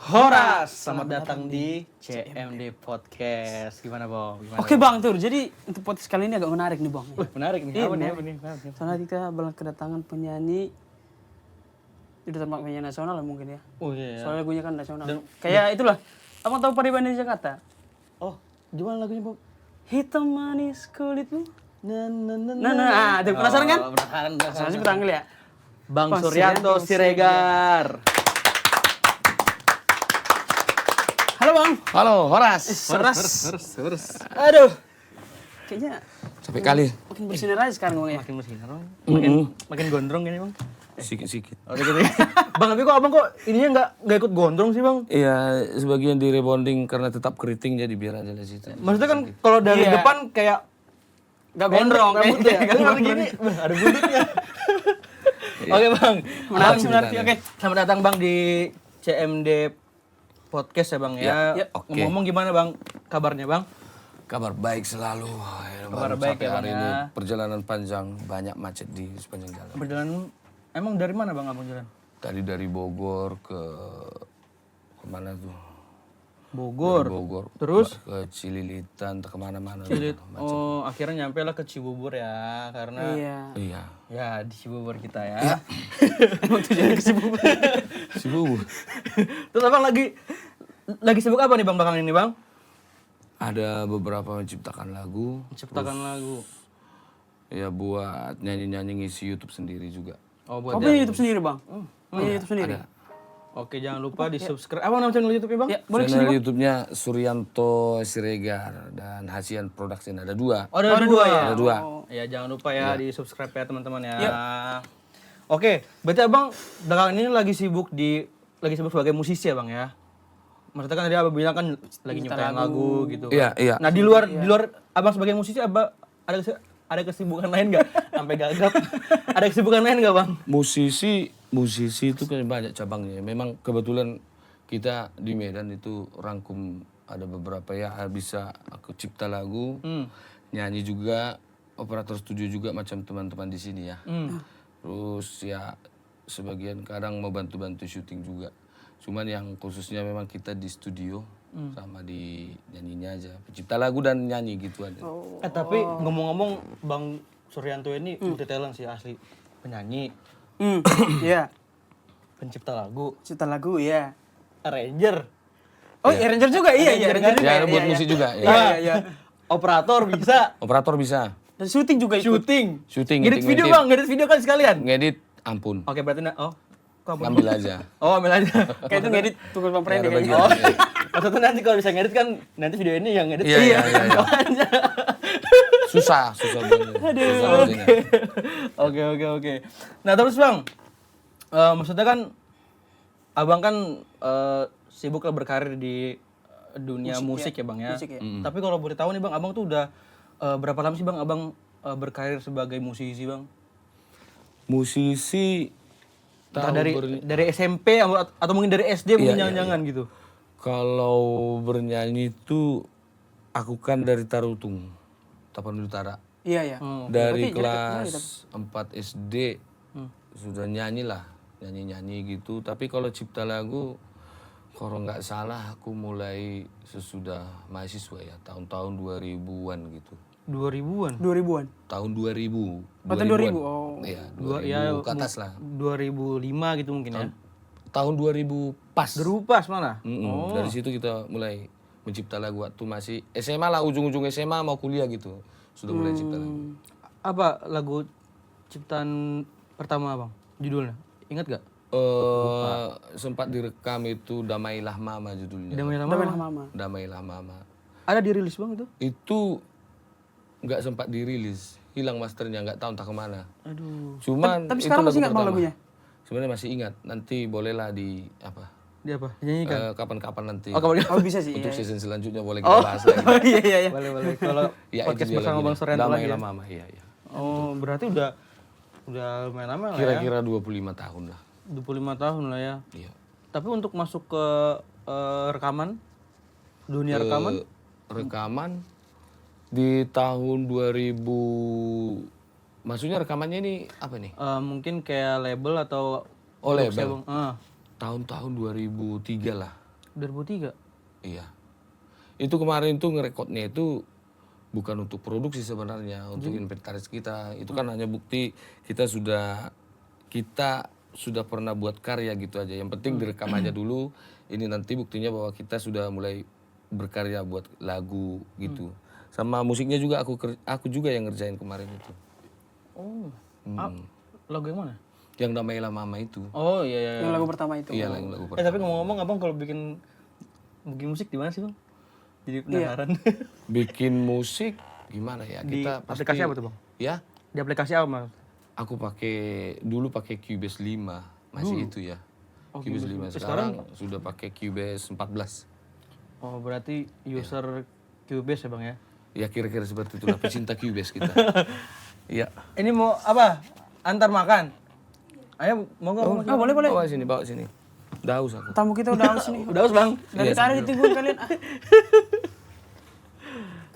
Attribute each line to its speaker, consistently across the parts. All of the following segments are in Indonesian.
Speaker 1: Horas, selamat datang di CMD Podcast. Gimana, Bang?
Speaker 2: Oke Bang Tur, jadi untuk podcast kali ini agak menarik nih Bang.
Speaker 1: Menarik nih.
Speaker 2: Iya,
Speaker 1: Apa nih?
Speaker 2: Soalnya kita bakal kedatangan penyanyi, itu termasuk penyanyi nasional lah mungkin ya.
Speaker 1: Oh iya.
Speaker 2: Soalnya lagunya kan nasional. Kayak itulah, abang tahu Pariban di Jakarta?
Speaker 1: Oh, gimana lagunya, Bang?
Speaker 2: Hitam manis kulitmu.
Speaker 1: Nah,
Speaker 2: Tuh, penasaran kan?
Speaker 1: Penasaran.
Speaker 2: Saya sebut panggil ya.
Speaker 1: Bang
Speaker 2: Bang
Speaker 1: Suryanto
Speaker 2: Suryanto
Speaker 1: Siregar.
Speaker 2: Halo Bang.
Speaker 3: Halo, Horas.
Speaker 1: Horas.
Speaker 2: Aduh. Kayaknya
Speaker 3: Sampai kali.
Speaker 2: makin bersinar aja sekarang Bang ya.
Speaker 1: Makin bersinar, Bang. Makin gondrong gini, Bang.
Speaker 3: Sikit-sikit.
Speaker 1: Oh, gitu. Bang, tapi kok Abang ininya enggak ikut gondrong sih, Bang?
Speaker 3: Iya, sebagian di rebonding karena tetap keriting jadi biar aja di situ.
Speaker 1: Maksudnya kan kalau dari
Speaker 2: Iya.
Speaker 1: depan kayak
Speaker 2: Gak gondrong
Speaker 1: rambutnya
Speaker 2: kayaknya.
Speaker 1: kan hari gini ada buntutnya. Oke Bang,
Speaker 2: Menarik. Oke.
Speaker 1: Selamat datang Bang di CMD Podcast ya Bang ya.
Speaker 3: Ya, oke.
Speaker 1: Ngomong gimana Bang kabarnya Bang?
Speaker 3: Kabar baik selalu.
Speaker 1: Kabar
Speaker 3: Baru
Speaker 1: baik
Speaker 3: sampai
Speaker 1: ya, Bang,
Speaker 3: hari
Speaker 1: ya.
Speaker 3: ini perjalanan panjang, banyak macet di sepanjang jalan.
Speaker 1: Perjalanan emang dari mana Bang Abang jalan?
Speaker 3: Tadi dari Bogor ke mana tuh?
Speaker 1: Bogor.
Speaker 3: Dari Bogor.
Speaker 1: Terus?
Speaker 3: Ke Cililitan, kemana-mana.
Speaker 1: Oh, akhirnya nyampe lah ke Cibubur ya karena
Speaker 2: Iya.
Speaker 3: Iya.
Speaker 1: ya di Cibubur kita ya.
Speaker 2: Emang tujuannya ke Cibubur.
Speaker 3: Sibuk.
Speaker 1: Terus Abang lagi sibuk apa nih Bang belakangan ini Bang?
Speaker 3: Ada beberapa menciptakan lagu.
Speaker 1: Menciptakan lagu.
Speaker 3: Ya buat nyanyi-nyanyi ngisi YouTube sendiri juga.
Speaker 1: Oh,
Speaker 2: Kau punya YouTube sendiri Bang? Punya YouTube sendiri?
Speaker 3: Ada.
Speaker 1: Oke, jangan lupa di-subscribe. Apa nama channel YouTube-nya, Bang?
Speaker 2: Ya, boleh
Speaker 3: Channel YouTube-nya Suryanto Siregar dan Hasian Production ada 2.
Speaker 1: Oh, ada dua ya?
Speaker 3: Ada 2.
Speaker 1: Ya, jangan lupa ya di-subscribe ya, teman-teman ya. Oke, berarti Abang belakangan ini lagi sibuk sebagai musisi ya, Bang ya? Maksudnya kan tadi Abang bilang kan lagi nyiptain lagu gitu.
Speaker 3: Iya, iya.
Speaker 1: Nah, di luar Abang sebagai musisi ada kesibukan lain nggak? Sampai gagap. Ada kesibukan lain nggak, Bang?
Speaker 3: Musisi itu kan banyak cabangnya. Memang kebetulan kita di Medan itu rangkum ada beberapa ya bisa aku cipta lagu, nyanyi juga, operator studio juga macam teman-teman di sini ya. Terus ya sebagian kadang mau bantu-bantu syuting juga. Cuman yang khususnya memang kita di studio sama di nyanyinya aja. Pencipta lagu dan nyanyi gitu aja.
Speaker 1: Tapi ngomong-ngomong Bang Suryanto ini multi talent sih asli. Penyanyi,
Speaker 2: Iya.
Speaker 1: pencipta lagu,
Speaker 2: Cipta lagu ya.
Speaker 1: arranger,
Speaker 2: Oh, arranger juga iya. Arranger juga.
Speaker 3: Ya buat musik juga.
Speaker 2: Iya,
Speaker 3: Ya.
Speaker 2: iya.
Speaker 1: operator bisa,
Speaker 3: Operator bisa.
Speaker 2: Dan syuting juga ikut.
Speaker 3: Syuting,
Speaker 1: ngedit video Bang, ngedit video kan sekalian.
Speaker 3: ngedit ampun.
Speaker 1: Oke, berarti kamu
Speaker 3: Ambil aja.
Speaker 1: ambil aja.
Speaker 2: Kayak itu ngedit tugas Bang Prende
Speaker 3: Ada
Speaker 2: kayaknya.
Speaker 3: bagian.
Speaker 1: Maksudnya nanti kalau bisa ngedit kan nanti video ini yang ngedit.
Speaker 3: Iya. Susah banget. Susah banget.
Speaker 1: Oke. Nah, terus Bang, maksudnya kan Abang kan sibuk lah berkarir di dunia musik ya Bang ya.
Speaker 2: Musik ya.
Speaker 1: Tapi kalau boleh tahu nih Bang, Abang tuh udah berapa lama sih Bang Abang berkarir sebagai musisi Bang?
Speaker 3: Musisi
Speaker 1: Entah dari SMP atau mungkin dari SD mungkin jangan-jangan gitu.
Speaker 3: Kalau bernyanyi itu aku kan dari Tarutung, Tapanuli Utara.
Speaker 2: Iya.
Speaker 3: Dari kelas 4 SD sudah nyanyi gitu. Tapi kalau cipta lagu, kalau nggak salah aku mulai sesudah mahasiswa ya, tahun-tahun 2000-an gitu.
Speaker 1: 2000-an.
Speaker 2: 2000-an.
Speaker 3: Tahun 2000.
Speaker 2: Tahun 2000. Oh.
Speaker 3: Iya, 2000 ke atas lah.
Speaker 1: 2005 gitu mungkin ya.
Speaker 3: Tahun 2000 pas.
Speaker 1: Berupas malah.
Speaker 3: Dari situ kita mulai mencipta lagu waktu masih SMA lah, ujung-ujung SMA mau kuliah gitu. Sudah mulai cipta lagu.
Speaker 1: Apa lagu ciptaan pertama Bang? Judulnya? Ingat gak?
Speaker 3: Sempat direkam itu Damailah Mama judulnya.
Speaker 1: Damailah Mama.
Speaker 3: Damailah Mama.
Speaker 1: Ada dirilis Bang itu?
Speaker 3: Itu nggak sempat dirilis, hilang masternya, nggak tahu entah kemana.
Speaker 1: Aduh.
Speaker 3: Cuman
Speaker 2: Tapi
Speaker 3: itu
Speaker 2: sekarang
Speaker 3: lagu
Speaker 2: masih ingat Bang
Speaker 3: pertama.
Speaker 2: lagunya?
Speaker 3: Sebenarnya masih ingat. Nanti bolehlah di apa?
Speaker 1: Dia apa? Nyanyikan?
Speaker 3: Kapan-kapan nanti.
Speaker 1: Oh, kapan?
Speaker 2: Oh, bisa sih.
Speaker 3: Untuk
Speaker 2: iya.
Speaker 3: season selanjutnya boleh kita bahas lagi.
Speaker 2: Oh, iya.
Speaker 1: Boleh. Kalau
Speaker 3: Ya,
Speaker 1: podcast
Speaker 3: itu dia
Speaker 1: bersama
Speaker 3: lagunya.
Speaker 1: Bang Suryanto lagi ya?
Speaker 3: Damailah Mama, iya.
Speaker 1: Oh, berarti udah lumayan lama lah ya.
Speaker 3: Kira-kira 25 tahun lah.
Speaker 1: 25 tahun lah ya.
Speaker 3: Iya.
Speaker 1: Tapi untuk masuk ke rekaman, dunia rekaman,
Speaker 3: Rekaman di tahun 2000, maksudnya rekamannya ini apa nih?
Speaker 1: mungkin kayak label atau
Speaker 3: Oh, label.
Speaker 1: Bang?
Speaker 3: Tahun-tahun 2003 lah.
Speaker 1: 2003.
Speaker 3: Iya. Itu kemarin tuh ngerekodnya itu bukan untuk produksi sebenarnya, untuk inventaris kita. Itu kan hanya bukti kita sudah pernah buat karya gitu aja. Yang penting direkam aja dulu. Ini nanti buktinya bahwa kita sudah mulai berkarya buat lagu gitu. Sama musiknya juga aku juga yang ngerjain kemarin itu.
Speaker 1: Oh. Lagu yang mana?
Speaker 3: Yang namanya Mama itu.
Speaker 1: Oh iya.
Speaker 2: Yang lagu pertama itu.
Speaker 3: Iya, lagu
Speaker 1: Tapi ngomong-ngomong abang kalau bikin musik di mana sih bang? Jadi penasaran.
Speaker 3: bikin musik gimana ya?
Speaker 1: Di
Speaker 3: Kita pasti,
Speaker 1: aplikasi apa tuh bang?
Speaker 3: Ya,
Speaker 1: Di aplikasi apa mas?
Speaker 3: aku dulu pakai Cubase 5, masih itu ya. Cubase 5 sekarang sudah pakai Cubase 14.
Speaker 1: Oh berarti user Cubase ya bang ya?
Speaker 3: Ya kira-kira seperti itulah pecinta Cubase kita. Iya.
Speaker 1: Ini mau apa? Antar makan? Ayo mau nggak?
Speaker 2: Ah, boleh.
Speaker 3: Bawa sini. Udah haus aku.
Speaker 2: Tamu kita udah haus nih.
Speaker 1: Udah haus bang?
Speaker 2: Dari tadi ditungguin kalian.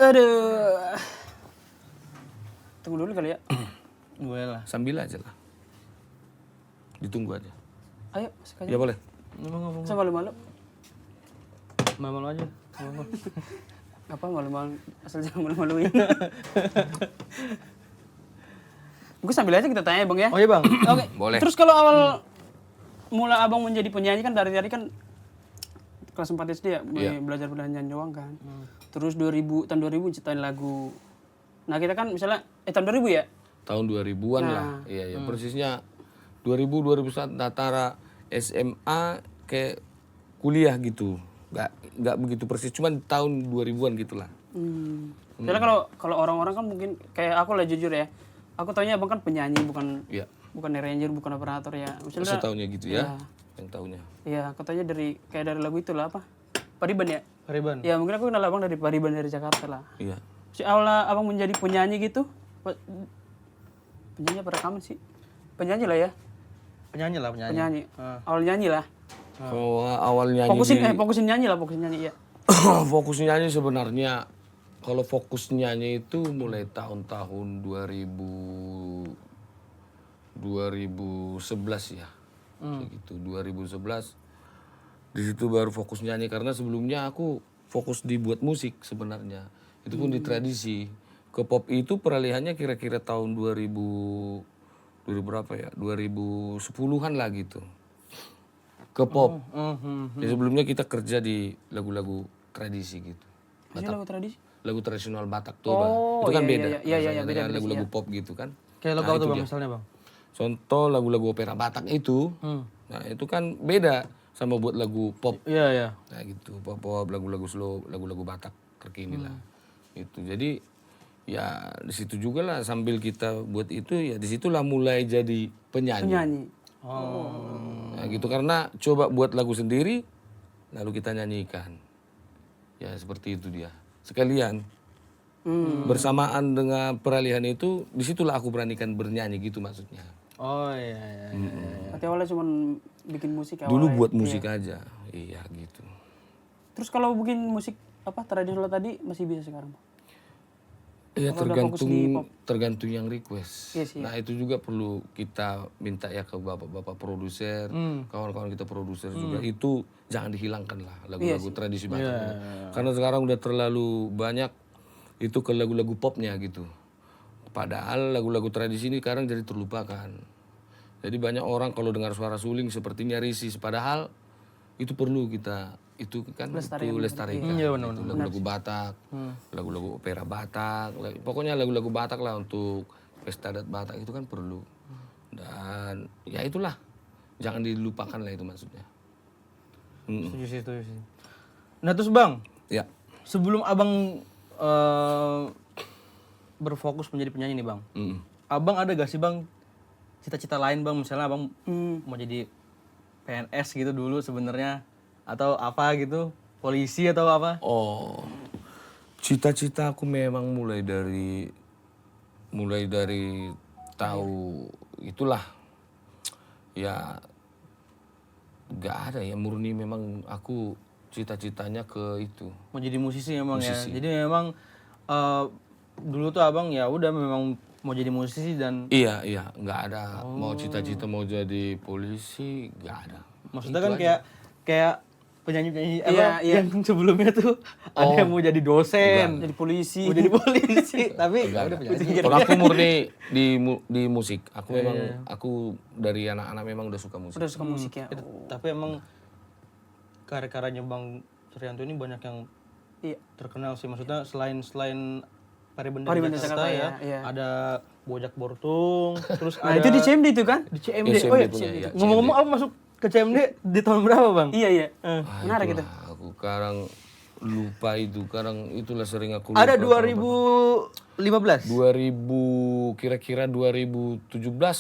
Speaker 2: Aduh. Tunggu dulu kali ya.
Speaker 1: Boleh lah.
Speaker 3: Sambil aja lah. Ditunggu aja.
Speaker 2: Ayo, sekali.
Speaker 3: Ya boleh.
Speaker 1: Ngomong.
Speaker 2: Saya malu-malu.
Speaker 1: Malu aja.
Speaker 2: Apa malu-malu? Asal jangan malu-maluin. Mungkin sambil aja kita tanya bang ya.
Speaker 1: Oh iya bang.
Speaker 2: Oke.
Speaker 3: Boleh.
Speaker 2: Terus kalau awal mula abang menjadi penyanyi kan dari tadi kan kelas 4 SD ya, belajar nyanyi doang kan. Terus tahun 2000 ciptain lagu. Nah kita kan misalnya tahun 2000 ya?
Speaker 3: Tahun 2000-an lah. Iya. Persisnya 2001 antara SMA ke kuliah gitu. Nggak begitu persis, cuman tahun 2000-an gitulah.
Speaker 2: Soalnya kalau orang-orang kan mungkin kayak aku lah jujur ya. Aku taunya abang kan penyanyi bukan
Speaker 3: Iya.
Speaker 2: bukan arranger, bukan operator ya. Misalnya
Speaker 3: Setaunya gitu ya. Yang tahunya.
Speaker 2: iya, katanya dari lagu itu lah apa? Pariban ya?
Speaker 1: Pariban.
Speaker 2: Ya mungkin aku kenal abang dari Pariban dari Jakarta lah.
Speaker 3: Iya.
Speaker 2: Si awal abang menjadi penyanyi gitu, penyanyi apa rekaman sih? Penyanyi lah ya,
Speaker 1: Penyanyi lah penyanyi.
Speaker 2: penyanyi. Awal nyanyi lah.
Speaker 3: Kalau awal nyanyi
Speaker 2: Fokusin nyanyi lah, fokusin nyanyi ya.
Speaker 3: fokus nyanyi sebenarnya kalau fokus nyanyi itu mulai tahun-tahun 2011 ya. Gitu, 2011. Di situ baru fokus nyanyi karena sebelumnya aku fokus di buat musik sebenarnya. Itu pun di tradisi. Ke pop itu peralihannya kira-kira tahun 2000 berapa ya? 2010-an lah gitu. Ke pop. Ya, sebelumnya kita kerja di lagu-lagu tradisi gitu.
Speaker 2: Ini lagu tradisi.
Speaker 3: Lagu tradisional Batak Toba. Itu kan beda.
Speaker 2: Iya,
Speaker 3: rasanya
Speaker 2: beda,
Speaker 3: dengan lagu-lagu pop gitu kan.
Speaker 1: Kayak lagu apa tuh bang misalnya bang?
Speaker 3: Contoh lagu-lagu opera Batak itu. Nah, itu kan beda sama buat lagu pop.
Speaker 1: Iya.
Speaker 3: Nah, gitu. Pop, lagu-lagu slow, lagu-lagu Batak terkini lah. Itu. Jadi ya di situ juga lah sambil kita buat itu ya disitulah mulai jadi penyanyi.
Speaker 2: Penyanyi.
Speaker 3: Nah, gitu karena coba buat lagu sendiri lalu kita nyanyikan. Ya seperti itu dia. Sekalian bersamaan dengan peralihan itu disitulah aku beranikan bernyanyi gitu maksudnya.
Speaker 1: Oh iya.
Speaker 2: Berarti awalnya cuma bikin musik
Speaker 3: Dulu
Speaker 2: awalnya.
Speaker 3: buat musik aja. Iya gitu.
Speaker 2: Terus kalau bikin musik apa tradisional tadi masih bisa sekarang?
Speaker 3: Ya
Speaker 2: Apa udah fokus di pop?
Speaker 3: tergantung yang request.
Speaker 2: Iya sih,
Speaker 3: Nah itu juga perlu kita minta ya ke bapak-bapak produser, kawan-kawan kita produser juga itu jangan dihilangkan lah lagu-lagu tradisi Batak. Karena sekarang udah terlalu banyak itu ke lagu-lagu popnya gitu. Padahal lagu-lagu tradisi ini sekarang jadi terlupakan. Jadi banyak orang kalau dengar suara suling sepertinya risih. Padahal itu perlu kita itu kan lestarikan.
Speaker 1: Iya,
Speaker 3: Itu lagu-lagu Batak, lagu-lagu opera Batak, pokoknya lagu-lagu Batak lah untuk pesta adat Batak itu kan perlu. Dan ya itulah, jangan dilupakan lah itu maksudnya.
Speaker 1: Setuju sih. Nah terus bang,
Speaker 3: Ya,
Speaker 1: sebelum abang berfokus menjadi penyanyi nih bang, abang ada gak sih bang cita-cita lain bang, misalnya abang mau jadi PNS gitu dulu sebenarnya atau apa gitu, polisi atau apa?
Speaker 3: oh cita-cita aku memang mulai dari tahu itulah ya gak ada ya murni memang aku cita-citanya ke itu.
Speaker 1: Mau jadi musisi memang ya. Jadi memang dulu tuh abang ya udah memang mau jadi musisi dan
Speaker 3: Iya, nggak ada mau cita-cita mau jadi polisi, nggak ada.
Speaker 1: maksudnya kan kayak penyanyi-penyanyi
Speaker 2: Iya, iya.
Speaker 1: yang sebelumnya tuh ada yang mau jadi dosen,
Speaker 2: Jadi polisi.
Speaker 1: mau jadi polisi, tapi ya udah penyanyi.
Speaker 3: Kalau aku murni di musik. Aku memang aku dari anak-anak memang udah suka musik.
Speaker 2: Udah suka musik ya.
Speaker 1: Tapi emang karya-karyanya Bang Suryanto ini banyak yang
Speaker 2: Iya.
Speaker 1: terkenal sih. Maksudnya selain Paribenda
Speaker 2: Paribenda
Speaker 1: Jakarta
Speaker 2: Jakarta,
Speaker 1: ya,
Speaker 2: iya.
Speaker 1: ada Bojak Bortung, terus
Speaker 2: Nah,
Speaker 1: ada
Speaker 2: itu di CMD itu kan?
Speaker 1: di CMD.
Speaker 3: CMD
Speaker 1: Oh iya,
Speaker 3: punya, ya,
Speaker 1: ngomong-ngomong apa masuk ke CMD di tahun berapa, Bang?
Speaker 2: Iya, iya.
Speaker 3: Ah,
Speaker 2: Menarik itu.
Speaker 3: itulah, aku kadang lupa itu. Kadang itulah sering aku lupa.
Speaker 1: Ada 2015.
Speaker 3: 2000 kira-kira 2017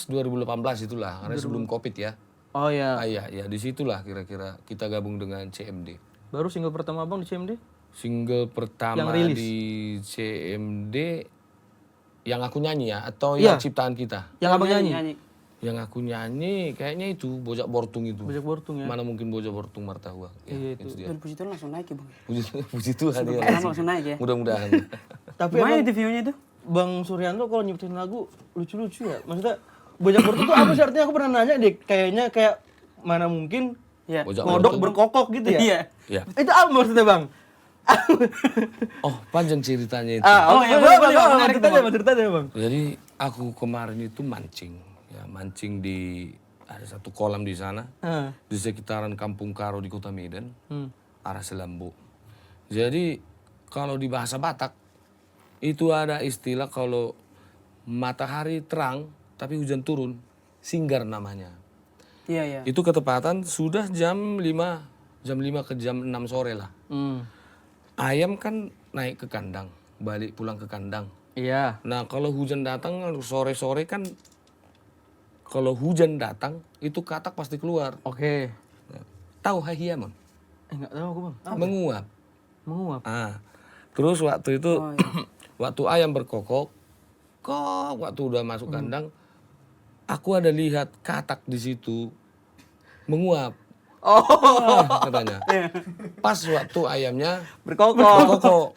Speaker 3: 2018 itulah karena sebelum Covid ya.
Speaker 1: Oh ya.
Speaker 3: Ah iya ya disitulah kira-kira kita gabung dengan CMD.
Speaker 1: Baru single pertama Bang di CMD?
Speaker 3: Single pertama
Speaker 1: Yang rilis?
Speaker 3: di CMD yang aku nyanyi ya atau
Speaker 1: Iya.
Speaker 3: yang ciptaan kita.
Speaker 1: Yang Abang nyanyi?
Speaker 3: Yang aku nyanyi kayaknya itu Bojak Bortung itu.
Speaker 1: Bojak Bortung ya.
Speaker 3: Mana mungkin Bojak Bortung Martahua. Ya,
Speaker 1: Iya,
Speaker 3: itu dia.
Speaker 2: 2000 itu langsung naik ya bang.
Speaker 3: Puji Tuhan ya.
Speaker 2: Sekarang langsung naik ya.
Speaker 3: Mudah-mudahan.
Speaker 1: Tapi
Speaker 2: Gimana
Speaker 1: emang
Speaker 2: itu view-nya itu?
Speaker 1: Bang Suryanto kalau nyiptain lagu lucu-lucu ya. Maksudnya Bojak Bortung tuh apa sih artinya? Aku pernah nanya deh. Kayaknya kayak mana mungkin
Speaker 2: Iya.
Speaker 3: Bojak
Speaker 1: ngodok
Speaker 3: Bortung.
Speaker 1: berkokok gitu ya.
Speaker 2: Iya.
Speaker 3: Ya.
Speaker 1: Itu apa maksudnya Bang?
Speaker 3: Oh, panjang ceritanya itu.
Speaker 2: Oh, ya, boleh, boleh,
Speaker 1: Bang.
Speaker 2: menarik itu,
Speaker 1: Ceritanya Bang.
Speaker 3: Jadi aku kemarin itu mancing, ya mancing di ada satu kolam di sana,
Speaker 1: Heeh.
Speaker 3: di sekitaran Kampung Karo di Kota Medan,
Speaker 1: Hmm.
Speaker 3: arah Selambo. Jadi kalau di bahasa Batak itu ada istilah kalau matahari terang tapi hujan turun, singgar namanya.
Speaker 2: Iya, iya.
Speaker 3: Itu ketepatan sudah jam 5 ke jam 6 sore lah.
Speaker 1: Hmm.
Speaker 3: Ayam kan naik ke kandang, balik pulang ke kandang.
Speaker 1: Iya.
Speaker 3: Nah kalau hujan datang sore-sore kan kalau hujan datang itu katak pasti keluar.
Speaker 1: Oke.
Speaker 3: Nah, tahu hahiamon?
Speaker 1: Enggak tahu aku Bang.
Speaker 3: Menguap.
Speaker 1: Menguap.
Speaker 3: Ah, terus waktu itu
Speaker 2: Oh, iya.
Speaker 3: waktu ayam berkokok, waktu udah masuk kandang, aku ada lihat katak di situ menguap.
Speaker 1: Oh.
Speaker 3: Katanya. Pas waktu ayamnya
Speaker 1: Berkokok.
Speaker 3: berkokok.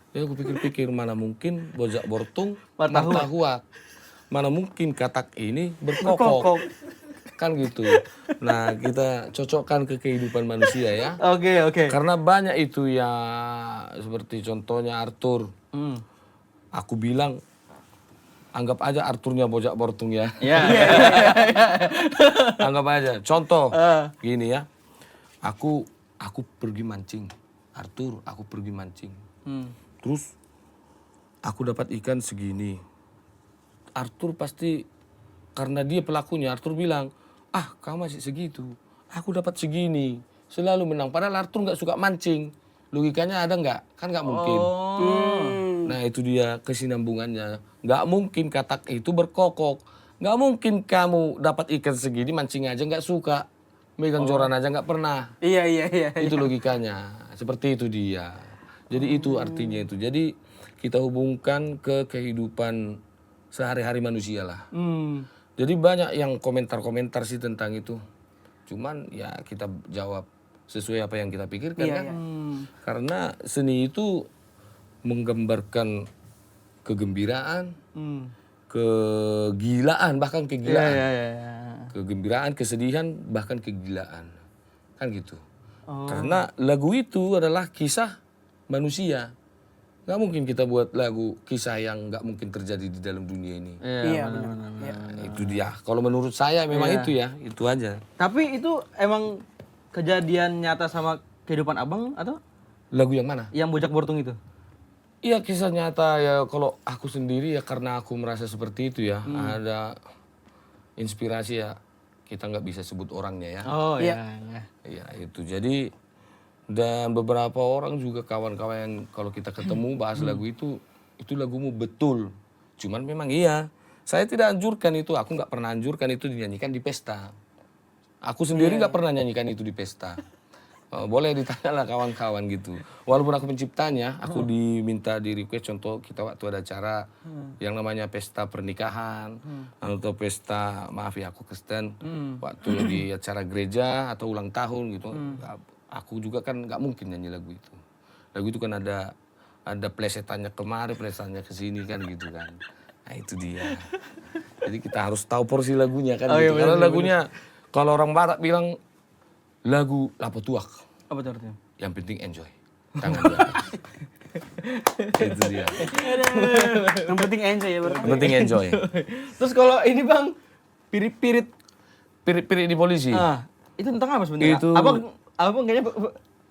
Speaker 3: Ya aku pikir-pikir mana mungkin Bojak Bortung Martahua. Mana mungkin katak ini berkokok. Kan gitu. Nah, kita cocokkan ke kehidupan manusia ya.
Speaker 1: Oke, oke.
Speaker 3: Karena banyak itu ya seperti contohnya Arthur.
Speaker 1: Hmm.
Speaker 3: Aku bilang anggap aja Arthurnya Bojak Bortung ya.
Speaker 1: Iya.
Speaker 3: Anggap aja. Contoh gini ya. Aku pergi mancing. Arthur, aku pergi mancing.
Speaker 1: Hmm.
Speaker 3: Terus aku dapat ikan segini. Arthur pasti karena dia pelakunya, Arthur bilang, "Ah, kamu masih segitu. Aku dapat segini." Selalu menang. Padahal Arthur nggak suka mancing. Logikanya ada nggak? Kan nggak mungkin. Nah itu dia kesinambungannya. Nggak mungkin katak itu berkokok. Nggak mungkin kamu dapat ikan segini mancing aja nggak suka. Megang joran aja nggak pernah.
Speaker 2: Iya, iya, iya.
Speaker 3: Itu logikanya. Seperti itu dia. Jadi itu artinya itu. Jadi kita hubungkan ke kehidupan sehari-hari manusia lah.
Speaker 1: Hmm.
Speaker 3: Jadi banyak yang komentar-komentar sih tentang itu. Cuman ya kita jawab sesuai apa yang kita pikirkan
Speaker 2: Iya,
Speaker 3: kan.
Speaker 2: iya.
Speaker 3: Karena seni itu menggambarkan kegembiraan,
Speaker 1: Hmm.
Speaker 3: kegilaan, bahkan
Speaker 1: Iya,
Speaker 3: kegilaan.
Speaker 1: iya, iya.
Speaker 3: Kegembiraan, kesedihan, bahkan kegilaan. Kan gitu.
Speaker 1: Oh.
Speaker 3: Karena lagu itu adalah kisah manusia. Nggak mungkin kita buat lagu kisah yang nggak mungkin terjadi di dalam dunia ini.
Speaker 2: Iya,
Speaker 1: benar,
Speaker 2: benar.
Speaker 1: benar.
Speaker 2: Iya.
Speaker 3: Nah, itu dia. Kalau menurut saya memang itu ya, itu aja.
Speaker 1: Tapi itu emang kejadian nyata sama kehidupan Abang atau
Speaker 3: Lagu yang mana?
Speaker 1: yang Bojak Bortung itu?
Speaker 3: Iya kisah nyata ya kalau aku sendiri ya karena aku merasa seperti itu ya. Ada inspirasi ya, kita nggak bisa sebut orangnya ya.
Speaker 1: Oh
Speaker 2: Iya.
Speaker 1: iya.
Speaker 3: Iya itu jadi dan beberapa orang juga kawan-kawan yang kalau kita ketemu bahas lagu itu lagumu betul. Cuman memang iya, saya tidak anjurkan itu, aku nggak pernah anjurkan itu dinyanyikan di pesta. Aku sendiri nggak pernah nyanyikan itu di pesta. Boleh ditanya lah kawan-kawan gitu. Walaupun aku penciptanya, aku diminta di request contoh kita waktu ada acara yang namanya pesta pernikahan atau pesta maaf ya aku Kristen, waktu di acara gereja atau ulang tahun gitu. Aku juga kan nggak mungkin nyanyi lagu itu. Lagu itu kan ada plesetannya kemari, plesetannya ke sini kan gitu kan. Nah itu dia. Jadi kita harus tahu porsi lagunya kan.
Speaker 1: Oh,
Speaker 3: gitu.
Speaker 1: iya,
Speaker 3: Karena
Speaker 1: benar,
Speaker 3: lagunya kalau orang Batak bilang lagu lapo tuak.
Speaker 1: Apa tuh artinya?
Speaker 3: Yang penting enjoy. Tangan di atas. Itu dia.
Speaker 2: Yang penting enjoy ya berarti.
Speaker 3: Yang penting enjoy.
Speaker 1: Terus kalau ini Bang, pirit-pirit.
Speaker 3: Pirit-pirit di polisi.
Speaker 1: Itu tentang apa sebenarnya?
Speaker 3: Itu-
Speaker 1: Abang kayaknya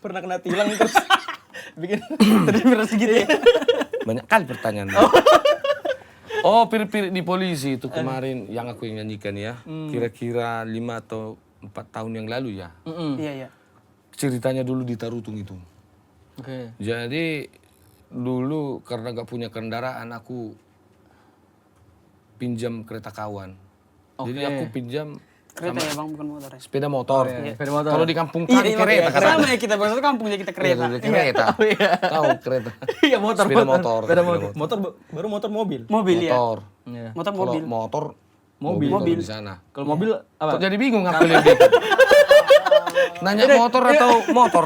Speaker 1: pernah kena tilang terus bikin terinspirasi gitu ya.
Speaker 3: Banyak kali pertanyaan. Oh, pirit-pirit di polisi itu kemarin yang aku nyanyikan ya. Kira-kira 5 atau 4 tahun yang lalu ya.
Speaker 2: Iya, iya.
Speaker 3: Ceritanya dulu di Tarutung itu.
Speaker 1: Oke.
Speaker 3: Jadi dulu karena gak punya kendaraan aku pinjam kereta kawan. Jadi aku pinjam
Speaker 2: Kereta ya Bang, bukan motor ya.
Speaker 3: sepeda motor.
Speaker 1: sepeda motor.
Speaker 3: Kalau di kampung kan kereta kan.
Speaker 2: Sama ya kita bahasa kampungnya kita kereta.
Speaker 3: Kereta. Tahu kereta.
Speaker 1: Iya motor.
Speaker 3: Sepeda motor.
Speaker 1: Sepeda motor. Motor baru motor mobil.
Speaker 2: Mobil ya.
Speaker 3: Motor.
Speaker 1: Iya.
Speaker 2: Motor
Speaker 3: Kalau
Speaker 2: mobil.
Speaker 3: motor
Speaker 2: Mobil.
Speaker 3: di sana.
Speaker 1: Kalau mobil apa?
Speaker 3: Kok jadi bingung aku lihat gitu. Nanya motor atau motor?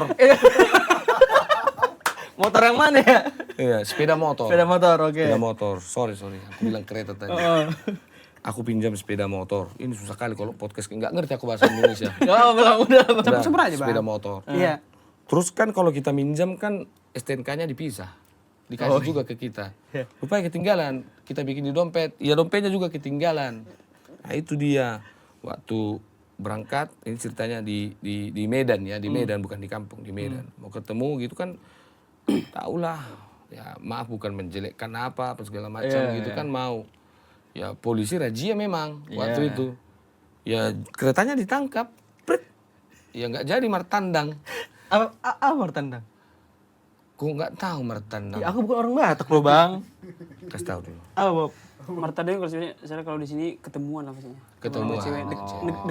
Speaker 1: Motor yang mana ya?
Speaker 3: Iya, sepeda motor.
Speaker 1: Sepeda motor, oke.
Speaker 3: Sepeda motor. Sorry. Aku bilang kereta tadi. Aku pinjam sepeda motor. Ini susah kali kalau podcast nggak ngerti aku bahasa Indonesia.
Speaker 1: Enggak apa-apa, udah.
Speaker 2: Campur aja Bang.
Speaker 3: Sepeda motor.
Speaker 2: Iya.
Speaker 3: Terus kan kalau kita minjam kan STNK-nya dipisah. Dikasih juga ke kita. Rupanya ketinggalan. Kita bikin di dompet. Ya dompetnya juga ketinggalan. Nah itu dia. Waktu berangkat, ini ceritanya di Medan ya. Di Medan, bukan di kampung. Di Medan. Mau ketemu gitu kan. Tahulah. Ya maaf bukan menjelekkan apa segala macam gitu kan mau. Ya polisi razia memang waktu itu. Ya keretanya ditangkap. Prit. Ya nggak jadi martandang.
Speaker 1: Apa martandang?
Speaker 3: Gue nggak tahu martandang.
Speaker 1: Ya, aku bukan orang Batak loh, Bang.
Speaker 3: Kasih tahu dulu.
Speaker 1: Apa, Bob?
Speaker 2: Martandang kalau sebenarnya saya kalau di sini ketemuan lah maksudnya.
Speaker 3: Ketemuan.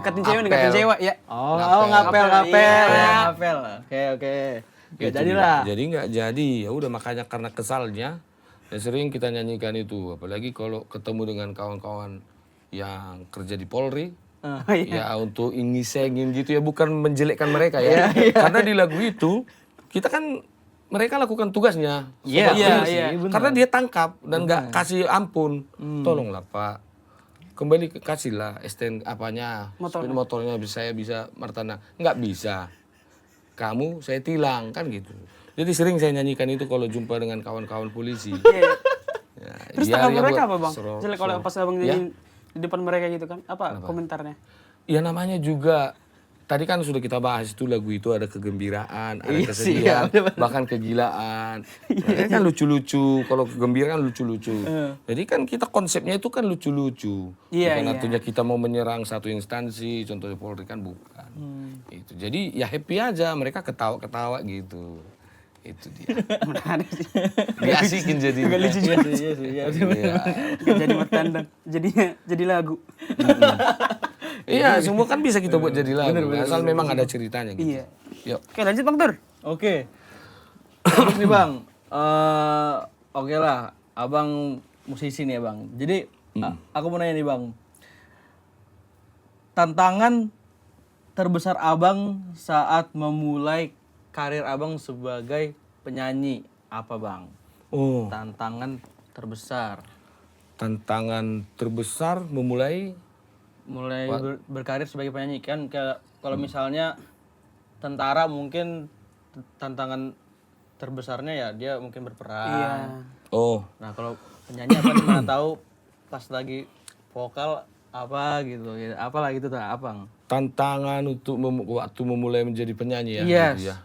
Speaker 2: Dekatin cewek ya.
Speaker 1: Oh, ngapel. Oke. Gak
Speaker 3: Itu
Speaker 1: jadilah.
Speaker 3: dia. Jadi nggak jadi. Ya udah makanya karena kesalnya ya sering kita nyanyikan itu. Apalagi kalau ketemu dengan kawan-kawan yang kerja di Polri. Ya untuk ngisengin gitu ya, bukan menjelekkan mereka ya. Karena di lagu itu kita kan mereka lakukan tugasnya.
Speaker 2: Iya.
Speaker 3: Karena dia tangkap dan nggak kasih ampun. Tolonglah Pak, kembali kasihlah STN apanya, sepeda motornya saya bisa martana. Nggak bisa, kamu saya tilang kan gitu. Jadi sering saya nyanyikan itu kalau jumpa dengan kawan-kawan polisi. Ya,
Speaker 2: Terus
Speaker 3: biar
Speaker 2: tanggapan
Speaker 3: ya
Speaker 2: mereka
Speaker 3: buat
Speaker 2: apa Bang?
Speaker 3: serol-
Speaker 2: Jelek kalau pas Abang nyanyiin di depan mereka gitu kan. Apa komentarnya?
Speaker 3: Ya namanya juga tadi kan sudah kita bahas itu lagu itu ada kegembiraan, ada kesedihan, bahkan kegilaan. Nah, kan lucu-lucu. Kalau kegembiraan lucu-lucu. Jadi kan kita konsepnya itu kan lucu-lucu. Bukan artinya kita mau menyerang satu instansi, contohnya Polri kan bukan. Itu. Jadi ya happy aja, mereka ketawa-ketawa gitu. Itu dia.
Speaker 2: Menarik sih.
Speaker 3: Diasikin jadi.
Speaker 2: Agak lucu juga.
Speaker 1: Iya.
Speaker 2: Nggak jadi martandang. Jadinya jadi lagu.
Speaker 3: Iya, semua kan bisa kita buat jadi lagu. Asal memang ada ceritanya gitu.
Speaker 2: Iya.
Speaker 3: Yuk.
Speaker 2: Oke lanjut Bang Tur.
Speaker 1: Oke. Terus nih, Bang. Oke lah, Abang musisi nih ya, Bang. Jadi aku mau nanya nih, Bang. Tantangan terbesar Abang saat memulai karir Abang sebagai penyanyi apa, Bang?
Speaker 3: Oh,
Speaker 1: Tantangan terbesar.
Speaker 3: tantangan terbesar memulai
Speaker 1: Berkarir sebagai penyanyi kan kalau misalnya tentara mungkin tantangan terbesarnya ya dia mungkin berperang.
Speaker 2: Iya.
Speaker 3: Oh,
Speaker 1: Nah, kalau penyanyi apa nih, mana tahu pas lagi vokal apa gitu. Apalah gitu tuh, Abang.
Speaker 3: tantangan untuk waktu memulai menjadi penyanyi ya.
Speaker 1: Yes.
Speaker 3: Gitu ya.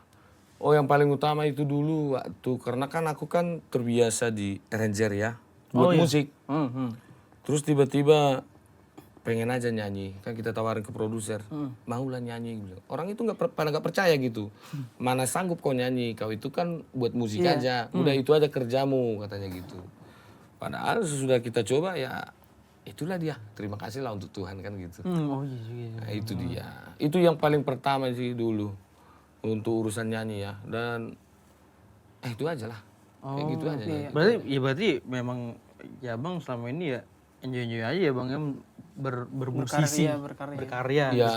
Speaker 3: Oh, yang paling utama itu dulu waktu karena kan aku kan terbiasa di arranger ya, buat musik. Terus tiba-tiba pengen aja nyanyi, kan kita tawarin ke produser, maulah nyanyi. Orang itu pada nggak percaya gitu, mana sanggup kau nyanyi, kau itu kan buat musik aja, udah itu aja kerjamu katanya gitu. Padahal sesudah kita coba ya itulah dia, terima kasih lah untuk Tuhan kan gitu.
Speaker 1: Oh iya.
Speaker 3: Nah, itu dia, itu yang paling pertama sih dulu untuk urusan nyanyi ya, dan itu aja lah, kayak gitu aja.
Speaker 1: Berarti memang ya Bang selama ini ya enjoy aja ya Bang ya bermusisi, berkarya.
Speaker 3: Ya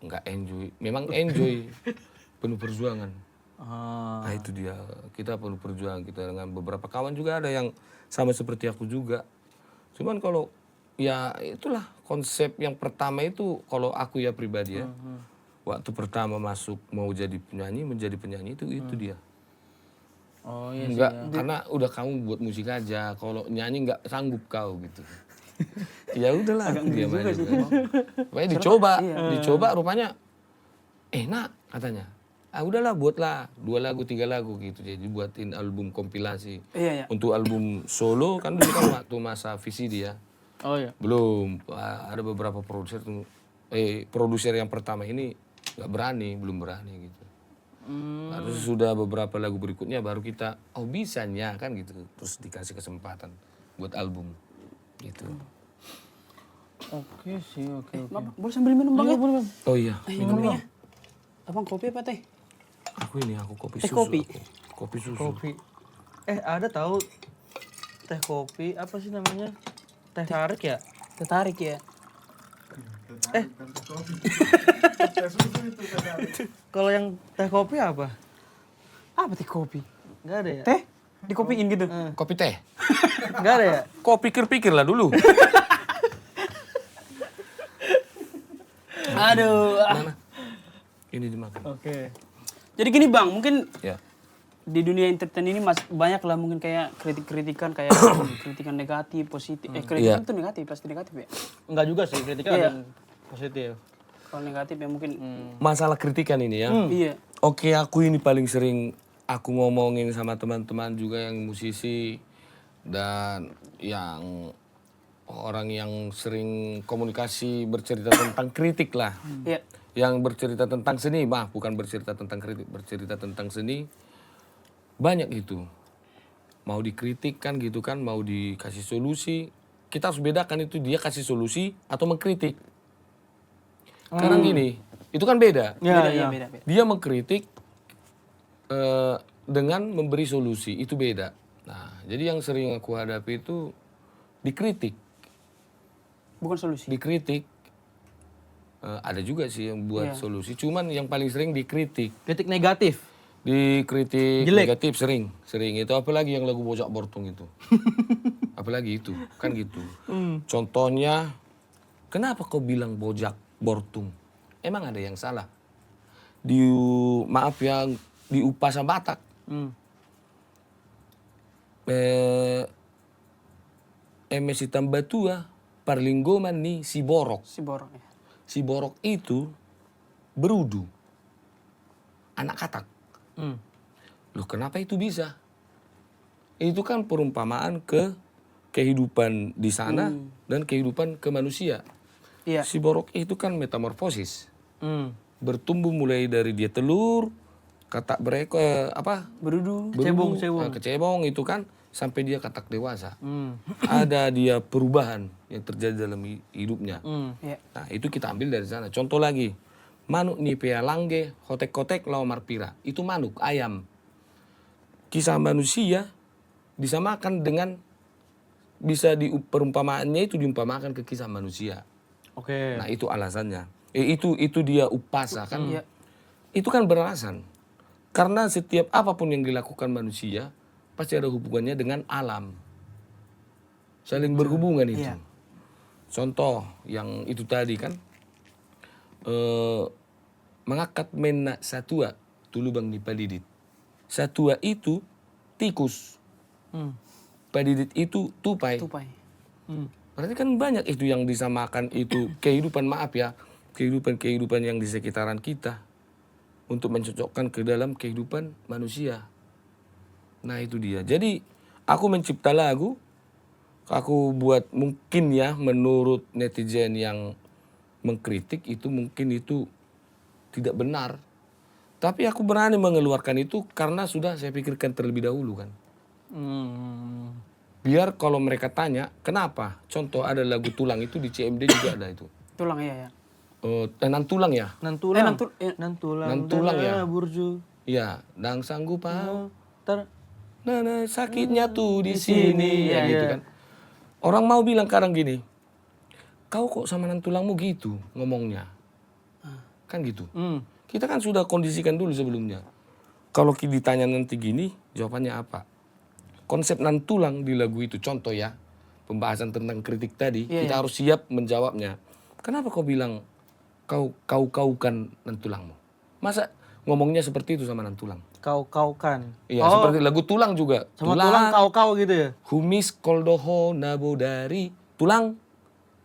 Speaker 3: nggak enjoy, memang enjoy, penuh perjuangan. Nah itu dia, kita penuh perjuangan, kita dengan beberapa kawan juga ada yang sama seperti aku juga. Cuman kalau ya itulah konsep yang pertama itu kalau aku ya pribadi ya, waktu pertama masuk mau jadi penyanyi, menjadi penyanyi itu dia.
Speaker 1: Oh iya
Speaker 3: Enggak, karena udah kamu buat musik aja. Kalau nyanyi nggak sanggup kau gitu. Ya udahlah, diam aja. Pokoknya dicoba rupanya enak katanya. Ah udahlah buatlah 2 lagu 3 lagu gitu. Jadi buatin album kompilasi.
Speaker 2: Iya, iya.
Speaker 3: Untuk album solo kan dulu kan waktu masa VCD ya.
Speaker 1: Oh iya.
Speaker 3: Belum, ada beberapa produser tuh. Produser yang pertama ini belum berani gitu. Harus sudah beberapa lagu berikutnya baru kita bisanya kan gitu. Terus dikasih kesempatan buat album gitu.
Speaker 1: Oke sih, oke.
Speaker 2: Maaf, boleh sambil minum bang ya?
Speaker 1: Boleh, Bang.
Speaker 3: Oh iya.
Speaker 2: Ini kopinya. Abang kopi apa teh?
Speaker 3: Aku kopi susu.
Speaker 2: kopi.
Speaker 3: Kopi susu.
Speaker 1: Kopi. Ada tahu teh kopi apa sih namanya? Teh tarik ya?
Speaker 2: Tertarik ya?
Speaker 1: Kalau yang teh kopi apa?
Speaker 2: Apa teh kopi?
Speaker 1: Enggak ada ya?
Speaker 2: Teh? Dikopiin gitu?
Speaker 3: Kopi teh.
Speaker 1: Enggak ada ya?
Speaker 3: Kau pikir-pikir lah dulu.
Speaker 2: Aduh.
Speaker 3: Mana? Ini dimakan.
Speaker 1: Oke.
Speaker 2: Jadi gini bang, mungkin
Speaker 3: Ya.
Speaker 2: di dunia entertain ini banyak lah mungkin kayak kritikan kayak kritikan negatif, positif. Kritikan itu negatif, pasti negatif ya?
Speaker 1: Enggak juga sih, kritiknya ada yang positif.
Speaker 2: Kalau negatif ya mungkin...
Speaker 3: Masalah kritikan ini ya.
Speaker 2: Iya.
Speaker 3: Oke, aku ini paling sering aku ngomongin sama teman-teman juga yang musisi dan yang orang yang sering komunikasi bercerita tentang kritik lah.
Speaker 2: Iya.
Speaker 3: Yang bercerita tentang seni, bukan bercerita tentang kritik, bercerita tentang seni. Banyak itu. Mau dikritik kan gitu kan, mau dikasih solusi. Kita harus bedakan itu dia kasih solusi atau mengkritik. Karena gini, itu kan beda.
Speaker 2: Beda.
Speaker 3: Dia mengkritik dengan memberi solusi, itu beda. Nah, jadi yang sering aku hadapi itu dikritik.
Speaker 2: Bukan solusi.
Speaker 3: Dikritik. Ada juga sih yang buat solusi, cuman yang paling sering dikritik.
Speaker 1: Kritik negatif.
Speaker 3: Dikritik
Speaker 1: Jelek.
Speaker 3: negatif sering itu apalagi yang lagu Bojak Bortung itu. Apalagi itu, kan gitu. Contohnya, kenapa kau bilang Bojak Bortung? Emang ada yang salah? Maaf ya, di Upasa Batak. MS Tambatua, Parlinggoman nih, si Borok.
Speaker 2: Si borong ya.
Speaker 3: Si Borok itu berudu. Anak katak. Loh kenapa itu bisa? Itu kan perumpamaan ke kehidupan di sana dan kehidupan ke manusia.
Speaker 2: Iya.
Speaker 3: Si Borok itu kan metamorfosis. Bertumbuh mulai dari dia telur, katak
Speaker 2: Berudu.
Speaker 3: kecebong itu kan sampai dia katak dewasa. Ada dia perubahan yang terjadi dalam hidupnya.
Speaker 2: Iya.
Speaker 3: Nah itu kita ambil dari sana. Contoh lagi, manuk nipea langge, hotek-kotek lau marpira. Itu manuk, ayam. Kisah manusia disamakan dengan bisa perumpamaannya itu diumpamakan ke kisah manusia.
Speaker 1: Oke.
Speaker 3: Nah itu alasannya. Itu dia upasa kan. Itu kan beralasan. Karena setiap apapun yang dilakukan manusia pasti ada hubungannya dengan alam. Saling berhubungan itu. Contoh yang itu tadi kan. Mengakat mena satua tulubang di padidit. Satua itu tikus. Padidit itu tupai. Berarti kan banyak itu yang disamakan itu kehidupan kehidupan yang di sekitaran kita untuk mencocokkan ke dalam kehidupan manusia. Nah itu dia. Jadi aku mencipta lagu, aku buat mungkin ya menurut netizen yang mengkritik itu mungkin itu tidak benar. Tapi aku berani mengeluarkan itu karena sudah saya pikirkan terlebih dahulu kan. Biar kalau mereka tanya, kenapa? Contoh ada lagu Tulang itu di CMD juga ada itu.
Speaker 2: Tulang ya.
Speaker 3: Nantulang ya?
Speaker 1: Nantulang.
Speaker 3: Nantulang ya?
Speaker 1: Burju.
Speaker 3: Iya, dang sanggup
Speaker 1: Ter
Speaker 3: Nah, sakitnya tuh di sini ya gitu
Speaker 1: iya.
Speaker 3: kan. Orang mau bilang kadang gini, kau kok sama nantulangmu gitu ngomongnya. Kan gitu. Kita kan sudah kondisikan dulu sebelumnya. Kalau ditanya nanti gini, jawabannya apa? Konsep nantulang di lagu itu, contoh ya, pembahasan tentang kritik tadi, kita harus siap menjawabnya. Kenapa kau bilang kau-kaukan nan tulangmu. Masa ngomongnya seperti itu sama nan tulang?
Speaker 1: Kau kan.
Speaker 3: Iya, seperti lagu tulang juga.
Speaker 1: Sama tulang kau gitu ya.
Speaker 3: Humis koldoho nabo dari tulang.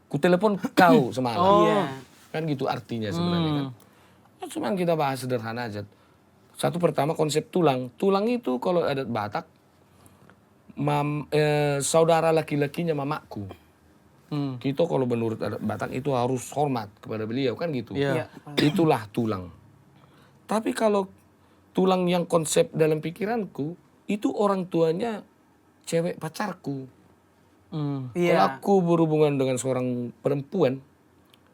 Speaker 3: Ku telepon kau semalam.
Speaker 2: Iya.
Speaker 3: Kan gitu artinya sebenarnya kan. Ya, cuman kita bahas sederhana aja. Satu pertama konsep tulang. Tulang itu kalau adat Batak, saudara laki-lakinya mamaku. Kita kalau menurut adat Batak itu harus hormat kepada beliau kan gitu.
Speaker 1: Iya.
Speaker 3: Itulah tulang. Tapi kalau tulang yang konsep dalam pikiranku, itu orang tuanya cewek pacarku. Kalau
Speaker 2: Iya.
Speaker 3: aku berhubungan dengan seorang perempuan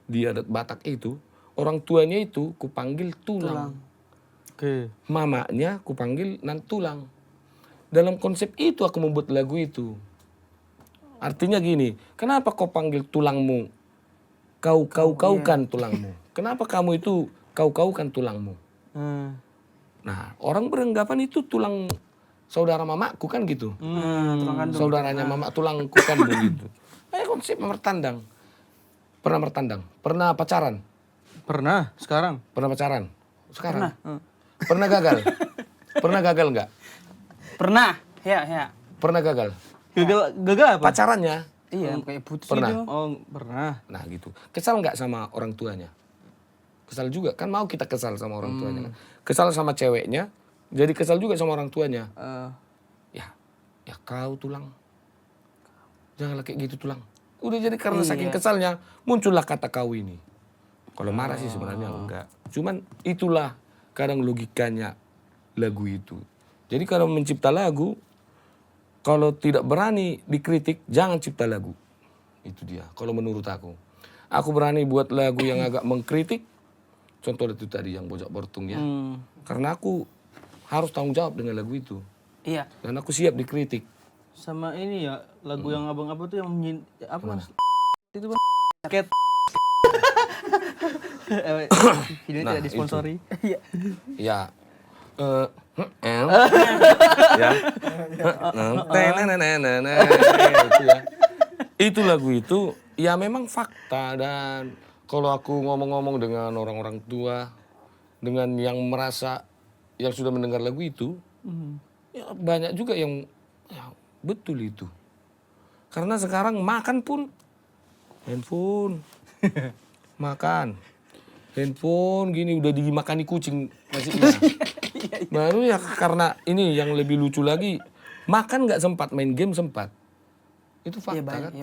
Speaker 3: di adat Batak itu, orang tuanya itu kupanggil tulang.
Speaker 1: Oke.
Speaker 3: Mamanya kupanggil nan tulang. Dalam konsep itu aku membuat lagu itu. Artinya gini, kenapa kau panggil tulangmu? Kau kan tulangmu. Kenapa kamu itu kau kan tulangmu? Nah, orang beranggapan itu tulang saudara mamaku kan gitu.
Speaker 2: Tulang kandung.
Speaker 3: Saudaranya mama tulangku kan begitu. Konsep mertandang. Pernah mertandang? Pernah pacaran?
Speaker 1: Pernah sekarang.
Speaker 3: Pernah pacaran? Sekarang? Pernah gagal? Pernah gagal nggak?
Speaker 2: Pernah. Ya.
Speaker 3: Pernah gagal?
Speaker 1: Gagal apa?
Speaker 3: Pacarannya?
Speaker 2: Iya, kayak putus
Speaker 3: Pernah.
Speaker 2: itu.
Speaker 1: Oh, pernah.
Speaker 3: Nah gitu. Kesal nggak sama orang tuanya? Kesal juga. Kan mau kita kesal sama orang tuanya kan. Kesal sama ceweknya. Jadi kesal juga sama orang tuanya. Ya kau tulang. Janganlah kayak gitu tulang. Udah jadi karena saking kesalnya muncullah kata kau ini. Kalau marah sih sebenarnya enggak. Cuman itulah kadang logikanya lagu itu. Jadi kalau mencipta lagu, kalau tidak berani dikritik, jangan cipta lagu. Itu dia, kalau menurut aku. Aku berani buat lagu yang agak mengkritik. Contoh itu tadi yang Bojak Bortung ya. Karena aku harus tanggung jawab dengan lagu itu.
Speaker 2: Iya.
Speaker 3: Dan aku siap dikritik.
Speaker 1: Sama ini ya, lagu yang abang apa tuh yang apa Mas? Itu Bang. Ket. Video
Speaker 3: Nah,
Speaker 1: tidak disponsori.
Speaker 2: Iya.
Speaker 3: Ya. Ya. Itu ya. Itu lagu itu ya memang fakta dan kalau aku ngomong-ngomong dengan orang-orang tua dengan yang merasa yang sudah mendengar lagu itu ya banyak juga yang ya, betul itu. Karena sekarang makan pun handphone. Makan. Handphone gini udah dimakani kucing masih baru ya karena ini yang lebih lucu lagi makan nggak sempat main game sempat itu fakta kan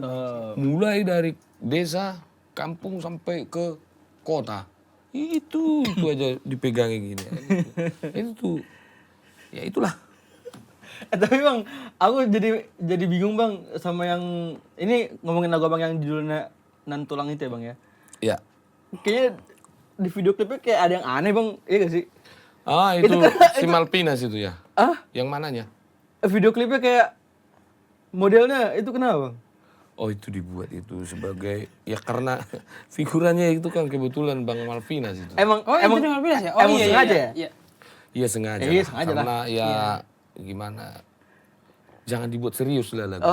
Speaker 3: mulai dari desa kampung sampai ke kota itu aja dipegangin gini itu ya itulah.
Speaker 1: Tapi Bang, aku jadi bingung Bang sama yang ini ngomongin lagu Abang yang judulnya Nan Tulang itu ya Bang ya.
Speaker 3: Ya.
Speaker 1: Kayaknya di video klipnya kayak ada yang aneh Bang, iya gak sih?
Speaker 3: Itu si Malpinas itu ya. Yang mananya?
Speaker 1: Video klipnya kayak modelnya itu kenapa Bang?
Speaker 3: Oh itu dibuat itu sebagai ya karena figurannya itu kan kebetulan Bang Malpinas itu.
Speaker 1: Emang
Speaker 2: Itu dengan Pinas ya?
Speaker 1: emang sengaja ya?
Speaker 2: Iya.
Speaker 3: Iya sengaja.
Speaker 1: Iya, sengaja lah.
Speaker 3: Karena ya gimana? Jangan dibuat serius lah lagu.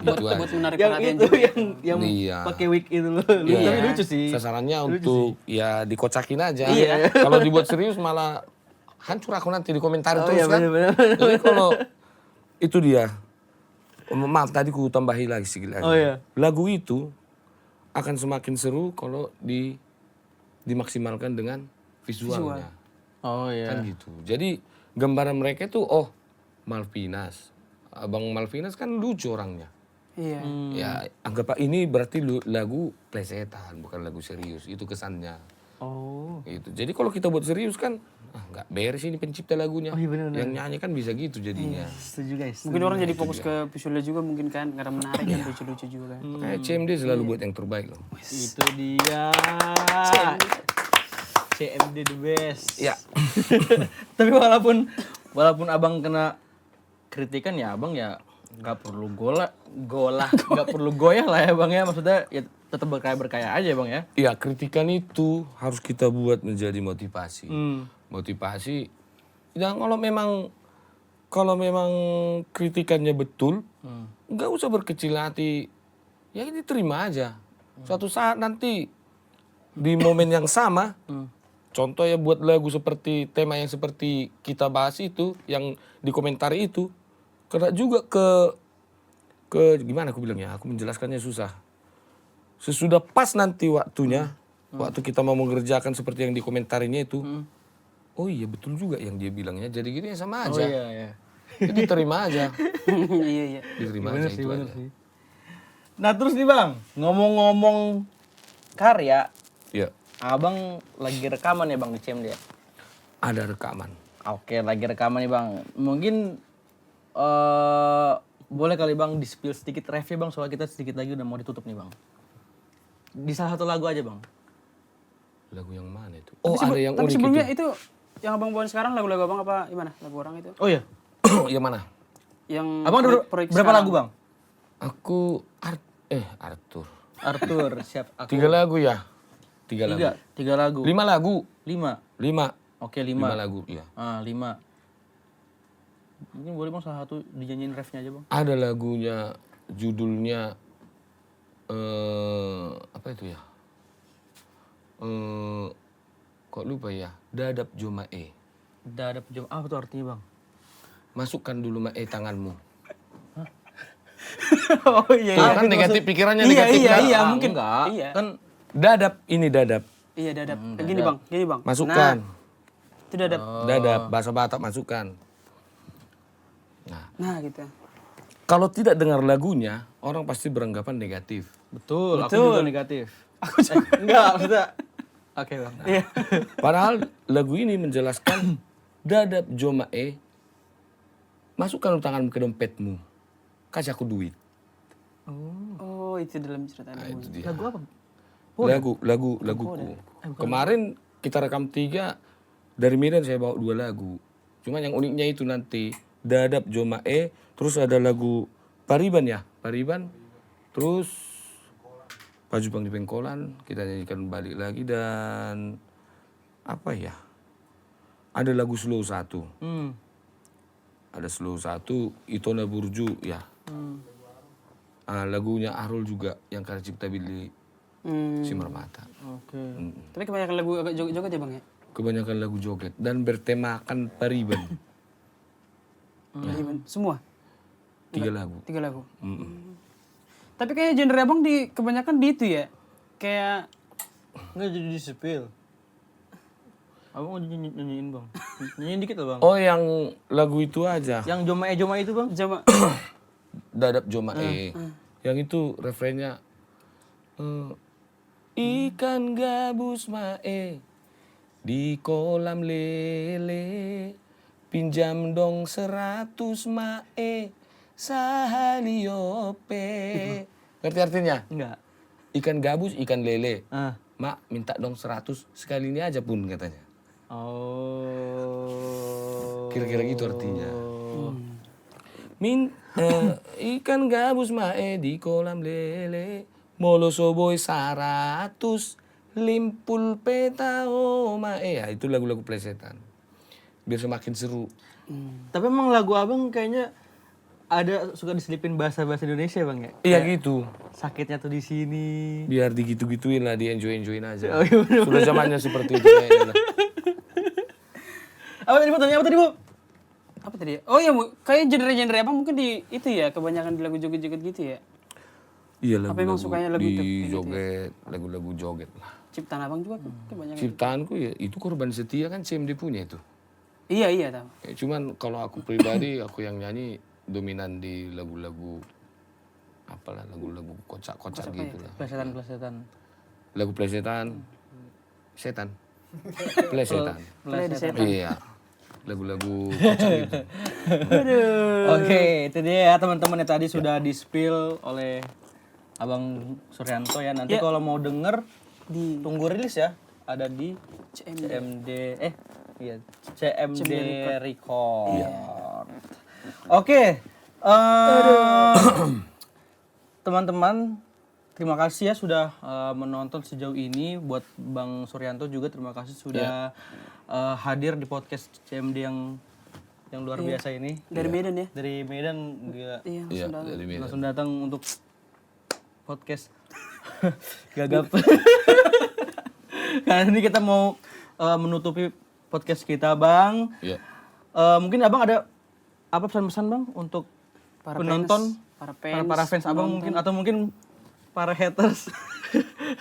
Speaker 3: Gitu
Speaker 2: Buat
Speaker 3: aja.
Speaker 2: menarik
Speaker 1: Yang
Speaker 2: perhatian
Speaker 1: itu
Speaker 2: juga.
Speaker 1: yang
Speaker 3: Iya.
Speaker 1: pakai wig itu loh.
Speaker 3: Iya.
Speaker 1: Tapi lucu sih.
Speaker 3: Sasarannya untuk ya dikocakin aja.
Speaker 2: Iya.
Speaker 3: Kalau dibuat serius malah hancur aku nanti di komentar terus
Speaker 1: iya,
Speaker 3: kan.
Speaker 1: bener-bener.
Speaker 3: Jadi kalau itu dia. Maaf tadi ku tambahi lagi sedikit lagi.
Speaker 1: Oh, iya.
Speaker 3: Lagu itu akan semakin seru kalau dimaksimalkan dengan visualnya.
Speaker 1: Oh iya.
Speaker 3: Kan gitu. Jadi gambaran mereka itu Malvinas. Abang Malvinas kan lucu orangnya.
Speaker 2: Iya.
Speaker 3: Ya anggap ini berarti lagu plesetan bukan lagu serius. Itu kesannya.
Speaker 1: Oh.
Speaker 3: Gitu. Jadi kalau kita buat serius kan nggak beres ini pencipta lagunya.
Speaker 1: Oh, iya bener-bener.
Speaker 3: Yang nyanyi kan bisa gitu jadinya.
Speaker 1: Setuju guys.
Speaker 2: Mungkin orang jadi fokus ke visualnya juga mungkin kan karena menarik kan lucu-lucu juga kan.
Speaker 3: Kayak CMD selalu buat yang terbaik loh.
Speaker 1: Itu dia. CMD the best.
Speaker 3: Ya.
Speaker 1: Tapi walaupun Abang kena kritikan ya Abang ya nggak perlu nggak perlu goyah lah ya Bang ya, maksudnya ya tetap berkaya aja Bang ya.
Speaker 3: Iya, kritikan itu harus kita buat menjadi motivasi. Motivasi. Dan kalau memang kritikannya betul, nggak usah berkecil hati. Ya diterima aja. Suatu saat nanti di momen yang sama. Contoh ya buat lagu seperti tema yang seperti kita bahas itu, yang dikomentari itu, kena juga ke gimana aku bilangnya? Aku menjelaskannya susah. Sesudah pas nanti waktunya, waktu kita mau mengerjakan seperti yang dikomentarinya itu, oh iya betul juga yang dia bilangnya. Jadi gitu ya sama aja.
Speaker 1: Oh iya.
Speaker 3: Jadi terima aja.
Speaker 2: Iya.
Speaker 3: Diterima aja itu aja.
Speaker 1: Nah terus nih Bang, ngomong-ngomong karya,
Speaker 3: Ya,
Speaker 1: Abang lagi rekaman ya Bang di CMD ya?
Speaker 3: ada rekaman.
Speaker 1: Oke, lagi rekaman nih Bang. Mungkin boleh kali Bang di-spill sedikit review Bang, soal kita sedikit lagi udah mau ditutup nih Bang. Di salah satu lagu aja Bang.
Speaker 3: Lagu yang mana itu? Oh, ada yang
Speaker 2: Tapi
Speaker 3: unik
Speaker 2: sebelumnya
Speaker 3: itu.
Speaker 2: itu yang abang bawain sekarang lagu-lagu abang apa gimana? Lagu orang itu?
Speaker 1: Oh iya.
Speaker 3: Yang mana?
Speaker 2: Yang
Speaker 1: Abang ada
Speaker 2: proyek
Speaker 1: berapa
Speaker 2: sekarang.
Speaker 1: lagu Bang?
Speaker 3: Aku Arthur.
Speaker 1: Arthur, siap aku.
Speaker 3: 3 lagu ya? 3 lagu.
Speaker 1: 3 lagu.
Speaker 3: 5 lagu.
Speaker 1: 5.
Speaker 3: 5.
Speaker 1: Oke, 5.
Speaker 3: 5 lagu, iya.
Speaker 1: 5. Ini boleh Bang salah satu dijanjiin refnya aja Bang.
Speaker 3: Ada lagunya, judulnya apa itu ya? Kok lupa ya? Dadap Jomae.
Speaker 1: Dadap jom. Apa tuh artinya Bang?
Speaker 3: Masukkan dulu mae tanganmu.
Speaker 1: Oh iya.
Speaker 3: Tuh, kan negatif pikirannya negatif. kan?
Speaker 2: Iya, mungkin.
Speaker 1: Enggak.
Speaker 2: Iya.
Speaker 1: Kan
Speaker 3: Dadap, ini dadap.
Speaker 2: Iya, dadap. Gini bang.
Speaker 3: Masukkan.
Speaker 2: Nah, itu dadap.
Speaker 3: Dadap, bahasa Batak masukkan.
Speaker 2: Nah, gitu.
Speaker 3: Kalau tidak dengar lagunya, orang pasti beranggapan negatif.
Speaker 1: betul, aku juga negatif. Aku juga. Enggak, maksudnya. Oke Bang. Iya.
Speaker 3: Padahal lagu ini menjelaskan dadap Jomae, masukkan tanganmu ke dompetmu, kasih aku duit.
Speaker 2: Oh, itu dalam cerita
Speaker 3: Nah,
Speaker 2: lagu.
Speaker 3: itu dia.
Speaker 1: Lagu apa?
Speaker 3: Laguku. Kemarin kita rekam 3, dari Medan saya bawa 2 lagu. Cuma yang uniknya itu nanti dadap Jomae, terus ada lagu Pariban ya, Pariban, terus Pajupang di Pengkolan kita nyanyikan balik lagi, dan apa ya? Ada lagu slow 1. Ada slow 1, Itona Burju ya. Lagunya Arul juga yang karya cipta Billy Simarmata.
Speaker 1: Oke.
Speaker 2: Tapi kebanyakan lagu agak joget ya bang ya?
Speaker 3: Kebanyakan lagu joget dan bertemakan Pariban.
Speaker 2: Semua?
Speaker 3: 3 lagu.
Speaker 2: 3 lagu. Tapi kayaknya genre abang kebanyakan di itu ya. Kayak
Speaker 1: Enggak jadi di spill. Abang mau nyanyiin Bang. Nyanyiin dikit lah Bang.
Speaker 3: Oh, yang lagu itu aja.
Speaker 1: Yang Jomae itu Bang.
Speaker 2: coba
Speaker 3: Dadap Jomae. Yang itu refrennya ikan gabus mae di kolam lele, pinjam dong 100 mae sahaliope. Ngerti artinya?
Speaker 1: Enggak.
Speaker 3: Ikan gabus, ikan lele.
Speaker 1: Ah.
Speaker 3: Mak minta dong 100 sekali ini aja pun katanya.
Speaker 1: Oh.
Speaker 3: Kira-kira gitu artinya. Ikan gabus mae di kolam lele, molo soboy 100 limpul petao mae. Ya, itu lagu-lagu plesetan. Biar semakin seru.
Speaker 1: Tapi emang lagu Abang kayaknya ada suka diselipin bahasa-bahasa Indonesia Bang ya?
Speaker 3: Iya gitu.
Speaker 1: Sakitnya tuh di sini.
Speaker 3: Biar digitu-gituin lah, di-enjoy-enjoyin aja.
Speaker 1: Oh, iya, bener.
Speaker 3: Sudah zamannya seperti itu kayaknya lah.
Speaker 1: Apa tadi Bu? Tanya apa tadi Bu?
Speaker 2: apa tadi? Oh iya, kayak genre-genre abang mungkin di itu ya, kebanyakan di lagu joget-joget gitu ya.
Speaker 3: Iya,
Speaker 2: Apa emang sukanya lagu itu?
Speaker 3: di joget, lagu-lagu joget lah.
Speaker 2: Ciptaan abang juga kebanyakan.
Speaker 3: Ciptaanku ya itu Korban Setia kan CMD punya itu.
Speaker 2: Iya tahu.
Speaker 3: Cuman kalau aku pribadi aku yang nyanyi dominan di lagu-lagu apalah, lagu-lagu kocak-kocak gitu lah.
Speaker 1: Plesetan.
Speaker 3: Lagu plesetan, setan, plesetan.
Speaker 2: Play di setan.
Speaker 3: Iya, lagu-lagu kocak gitu.
Speaker 1: Oke, itu dia ya teman-teman yang tadi sudah di-spill oleh Abang Suryanto ya. Nanti kalau mau denger tunggu rilis ya. Ada di CMD Record. Oke. Teman-teman, terima kasih ya sudah menonton sejauh ini. Buat Bang Suryanto juga terima kasih sudah hadir di podcast CMD yang luar biasa ini.
Speaker 2: Dari Medan ya?
Speaker 1: Dari Medan dia
Speaker 3: Iya, dari Medan.
Speaker 1: langsung datang untuk podcast gagap. Dan ini kita mau menutupi podcast kita, Bang.
Speaker 3: Iya.
Speaker 1: Mungkin Abang ada apa pesan-pesan, Bang, untuk
Speaker 2: Para
Speaker 1: penonton,
Speaker 2: fans,
Speaker 1: para fans Abang mungkin, atau mungkin para haters?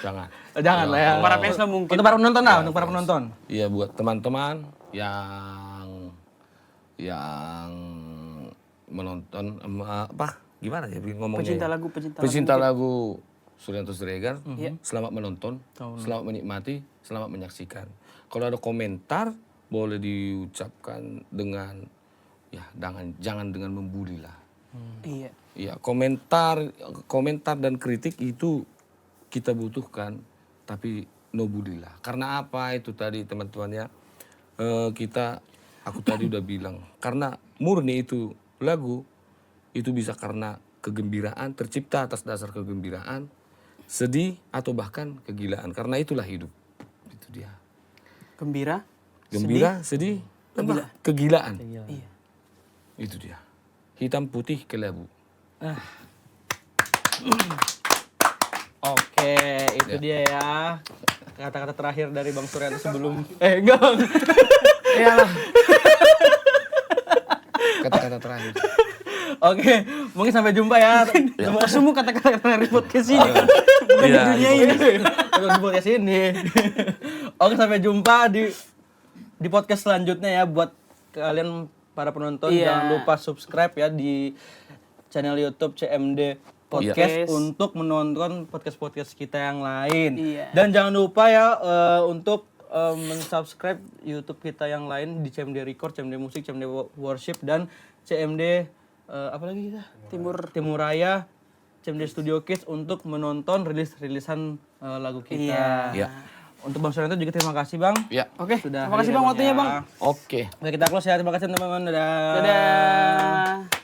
Speaker 3: Jangan.
Speaker 1: Jangan lah ya.
Speaker 2: Para fans lah mungkin.
Speaker 1: Untuk para penonton lah, untuk para penonton.
Speaker 3: Iya, buat teman-teman yang menonton apa? Gimana ya ngomongnya? Pecinta lagu Suryanto Siregar. Selamat menonton, selamat menikmati, selamat menyaksikan. Kalau ada komentar boleh diucapkan dengan ya jangan dengan membuli lah.
Speaker 2: Iya.
Speaker 3: Iya, komentar dan kritik itu kita butuhkan, tapi no bully lah. Karena apa itu tadi teman-teman ya? Aku tadi udah bilang, karena murni itu lagu itu bisa karena kegembiraan, tercipta atas dasar kegembiraan, sedih atau bahkan kegilaan. Karena itulah hidup. Itu dia.
Speaker 2: Gembira,
Speaker 3: Sedih, kegilaan.
Speaker 2: Iya.
Speaker 3: Itu dia. Hitam putih kelabu.
Speaker 1: Oke, itu dia ya. Kata-kata terakhir dari Bang Suryanto sebelum enggak, Bang.
Speaker 3: Iyalah. Kata-kata terakhir.
Speaker 1: Oke, mungkin sampai jumpa ya.
Speaker 2: Semua kata-kata dari podcast ini kan. Bukan di dunia ini.
Speaker 1: Di podcast ini. Oke, sampai jumpa di podcast selanjutnya ya. Buat kalian para penonton, jangan lupa subscribe ya di channel YouTube CMD Podcast untuk menonton podcast-podcast kita yang lain. Dan jangan lupa ya untuk mensubscribe YouTube kita yang lain di CMD Record, CMD Musik, CMD Worship, dan CMD apa lagi kita? Timur Raya, CMD Studio Kids untuk menonton rilis-rilisan lagu kita.
Speaker 3: Iya.
Speaker 1: Untuk Bang Suryanto juga terima kasih, Bang.
Speaker 3: Ya.
Speaker 2: Oke,
Speaker 1: Sudah
Speaker 2: terima kasih Bang waktunya, Bang.
Speaker 3: Oke.
Speaker 1: Oke, kita close ya. Terima kasih teman-teman. Dadah.
Speaker 2: Dadah.